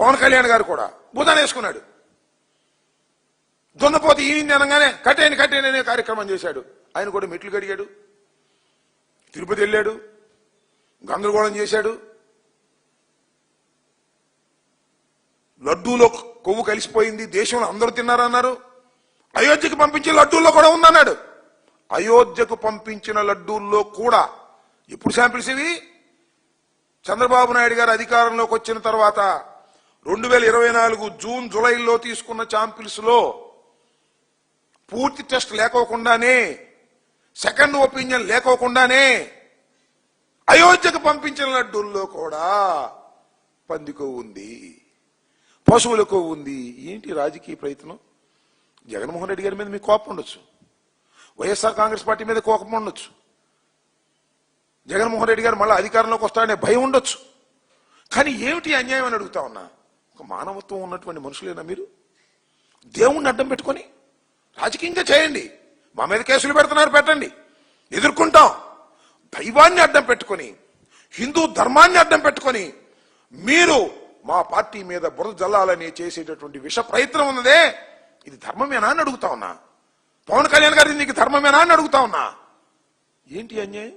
పవన్ కళ్యాణ్ గారు కూడా భూదాన్ వేసుకున్నాడు. దున్నపోతే ఈ అనగానే కట్టేని అనే కార్యక్రమం చేశాడు. ఆయన కూడా మెట్లు కడిగాడు, తిరుపతి వెళ్ళాడు, గందరగోళం చేశాడు. లడ్డూలో కొవ్వు కలిసిపోయింది, దేశంలో అందరూ తిన్నారన్నారు. అయోధ్యకు పంపించిన లడ్డూల్లో కూడా ఉందన్నాడు. అయోధ్యకు పంపించిన లడ్డూల్లో కూడా ఇప్పుడు శాంపిల్స్ ఇవి చంద్రబాబు నాయుడు గారు అధికారంలోకి వచ్చిన తర్వాత 2024 జూన్ జూలైలో తీసుకున్న శాంపిల్స్ లో పూర్తి టెస్ట్ లేకోకుండానే, సెకండ్ ఒపీనియన్ లేకోకుండానే అయోధ్యకు పంపించిన లడ్డూల్లో కూడా పందికొవ్వు ఉంది, పశువుల కొవ్వు ఉంది. ఏంటి రాజకీయ ప్రయత్నం? జగన్మోహన్ రెడ్డి గారి మీద మీకు కోపం ఉండొచ్చు, వైఎస్ఆర్ కాంగ్రెస్ పార్టీ మీద కోపం ఉండొచ్చు, జగన్మోహన్ రెడ్డి గారు మళ్ళీ అధికారంలోకి వస్తాడనే భయం ఉండొచ్చు. కానీ ఏమిటి అన్యాయం అని అడుగుతా ఉన్నా. ఒక మానవత్వం ఉన్నటువంటి మనుషులేనా మీరు? దేవుణ్ణి అడ్డం పెట్టుకొని రాజకీయంగా చేయండి. మా మీద కేసులు పెడుతున్నారు, పెట్టండి, ఎదుర్కొంటాం. దైవాన్ని అడ్డం పెట్టుకొని, హిందూ ధర్మాన్ని అడ్డం పెట్టుకొని మీరు మా పార్టీ మీద బురద జల్లాలని చేసేటటువంటి విష ప్రయత్నం ఉన్నదే, ఇది ధర్మమేనా అని అడుగుతా ఉన్నా. పవన్ కళ్యాణ్ గారి నీకు ధర్మమేనా అని అడుగుతా ఉన్నా. ఏంటి అన్యాయం?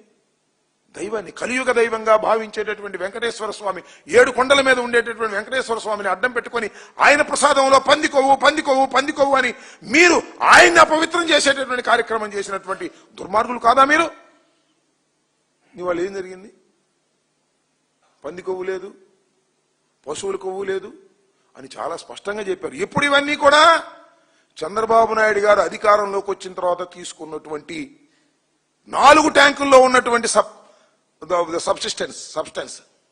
దైవాన్ని కలియుగ దైవంగా భావించేటటువంటి వెంకటేశ్వర స్వామి, 7 కొండల మీద ఉండేటటువంటి వెంకటేశ్వర స్వామిని అడ్డం పెట్టుకొని ఆయన ప్రసాదంలో పందికొవ్వు అని మీరు ఆయన్ని అపవిత్రం చేసేటటువంటి కార్యక్రమం చేసినటువంటి దుర్మార్గులు కాదా మీరు? ఇవాళ ఏం జరిగింది? పంది కొవ్వు లేదు, పశువుల కొవ్వు లేదు అని చాలా స్పష్టంగా చెప్పారు. ఎప్పుడు ఇవన్నీ కూడా చంద్రబాబు నాయుడు గారు అధికారంలోకి వచ్చిన తర్వాత తీసుకున్నటువంటి 4 ట్యాంకుల్లో ఉన్నటువంటి సబ్స్టెన్స్